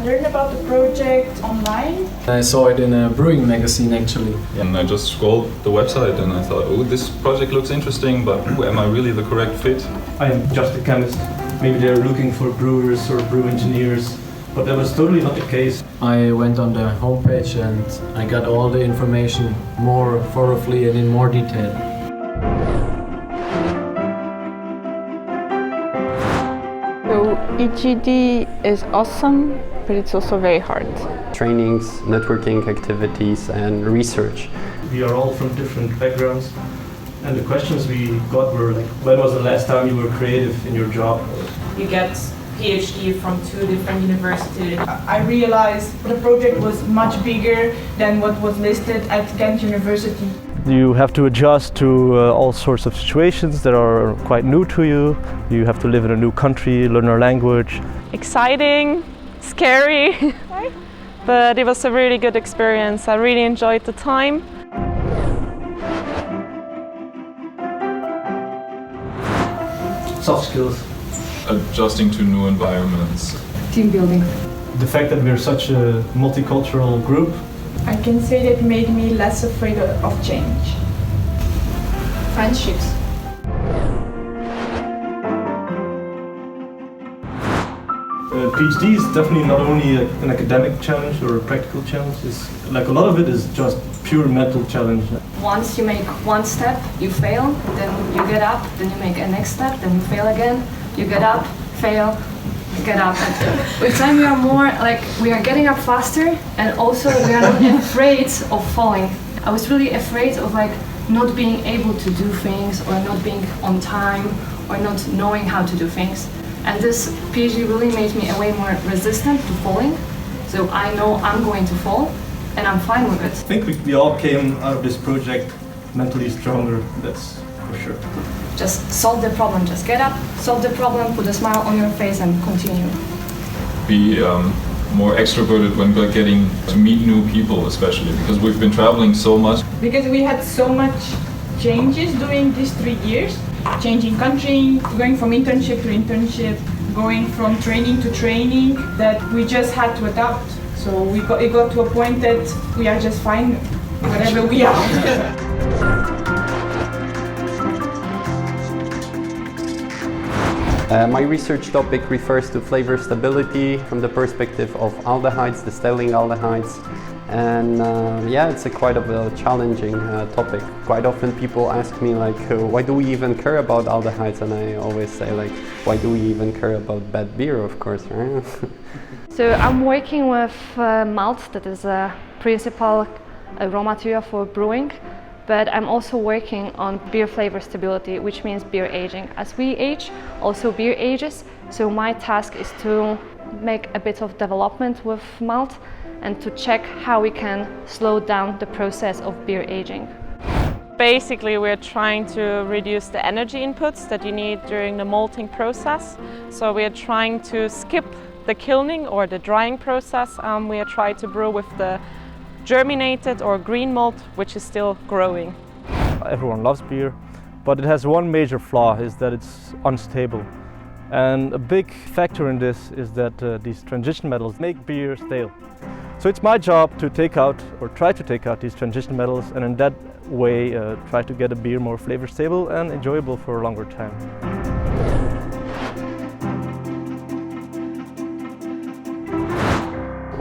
learned about the project online. I saw it in a brewing magazine actually. And I just scrolled the website and I thought, oh, this project looks interesting, but am I really the correct fit? I am just a chemist. Maybe they're looking for brewers or brew engineers, but that was totally not the case. I went on the homepage and I got all the information more thoroughly and in more detail. So EGD is awesome, but it's also very hard. Trainings, networking activities and research. We are all from different backgrounds, and the questions we got were like, when was the last time you were creative in your job? You get PhD from 2 different universities. I realized the project was much bigger than what was listed at Ghent University. You have to adjust to all sorts of situations that are quite new to you. You have to live in a new country, learn a language. Exciting, scary, but it was a really good experience. I really enjoyed the time. Soft skills. Adjusting to new environments. Team building. The fact that we're such a multicultural group. I can say that made me less afraid of change. Friendships. PhD is definitely not only an academic challenge or a practical challenge. It's like a lot of it is just pure mental challenge. Once you make one step, you fail, then you get up, then you make a next step, then you fail again, you get up, fail, get up. And with time we are more like, we are getting up faster, and also we are not afraid of falling. I was really afraid of like not being able to do things, or not being on time, or not knowing how to do things. And this PhD really made me way more resistant to falling. So I know I'm going to fall, and I'm fine with it. I think we all came out of this project mentally stronger, that's for sure. Just solve the problem, just get up, solve the problem, put a smile on your face and continue. Be more extroverted when we're getting to meet new people, especially because we've been traveling so much. Because we had so much changes during these 3 years, changing country, going from internship to internship, going from training to training, that we just had to adapt. So it got to a point that we are just fine wherever we are. My research topic refers to flavor stability from the perspective of aldehydes, distilling aldehydes. And yeah, it's quite of a challenging topic. Quite often people ask me like, why do we even care about aldehydes? And I always say like, why do we even care about bad beer, of course, right? So I'm working with malt, that is a principal raw material for brewing. But I'm also working on beer flavor stability, which means beer aging. As we age, also beer ages. So my task is to make a bit of development with malt and to check how we can slow down the process of beer aging. Basically, we're trying to reduce the energy inputs that you need during the malting process. So we are trying to skip the kilning or the drying process. We are trying to brew with the germinated or green malt, which is still growing. Everyone loves beer, but it has one major flaw, is that it's unstable. And a big factor in this is that these transition metals make beer stale. So it's my job to take out, or try to take out, these transition metals, and in that way try to get a beer more flavor stable and enjoyable for a longer time.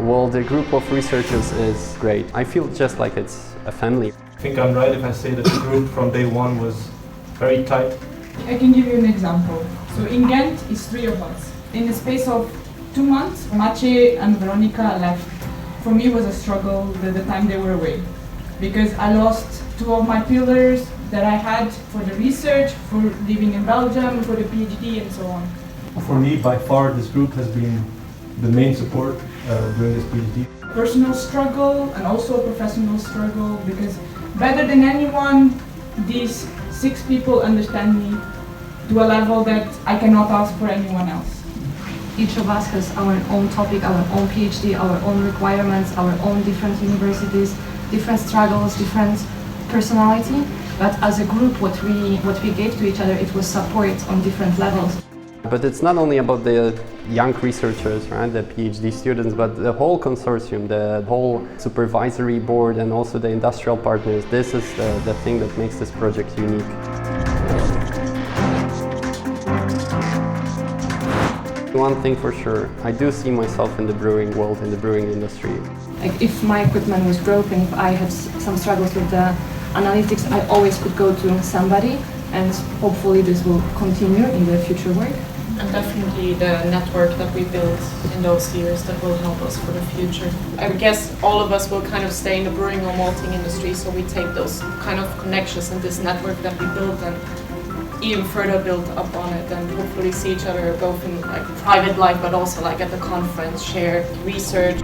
Well, the group of researchers is great. I feel just like it's a family. I think I'm right if I say that the group from day one was very tight. I can give you an example. So in Ghent, it's 3 of us. In the space of 2 months, Maciej and Veronica left. For me, it was a struggle the time they were away, because I lost 2 of my pillars that I had for the research, for living in Belgium, for the PhD, and so on. For me, by far, this group has been the main support during this PhD. Personal struggle and also a professional struggle, because better than anyone, these 6 people understand me to a level that I cannot ask for anyone else. Each of us has our own topic, our own PhD, our own requirements, our own different universities, different struggles, different personality. But as a group, what we gave to each other, it was support on different levels. But it's not only about the young researchers, right, the PhD students, but the whole consortium, the whole supervisory board and also the industrial partners. This is the thing that makes this project unique. One thing for sure, I do see myself in the brewing world, in the brewing industry. Like if my equipment was broken, if I had some struggles with the analytics, I always could go to somebody, and hopefully this will continue in the future work. And definitely the network that we built in those years that will help us for the future. I guess all of us will kind of stay in the brewing or malting industry, so we take those kind of connections and this network that we built and even further build up on it, and hopefully see each other both in like private life but also like at the conference, share research.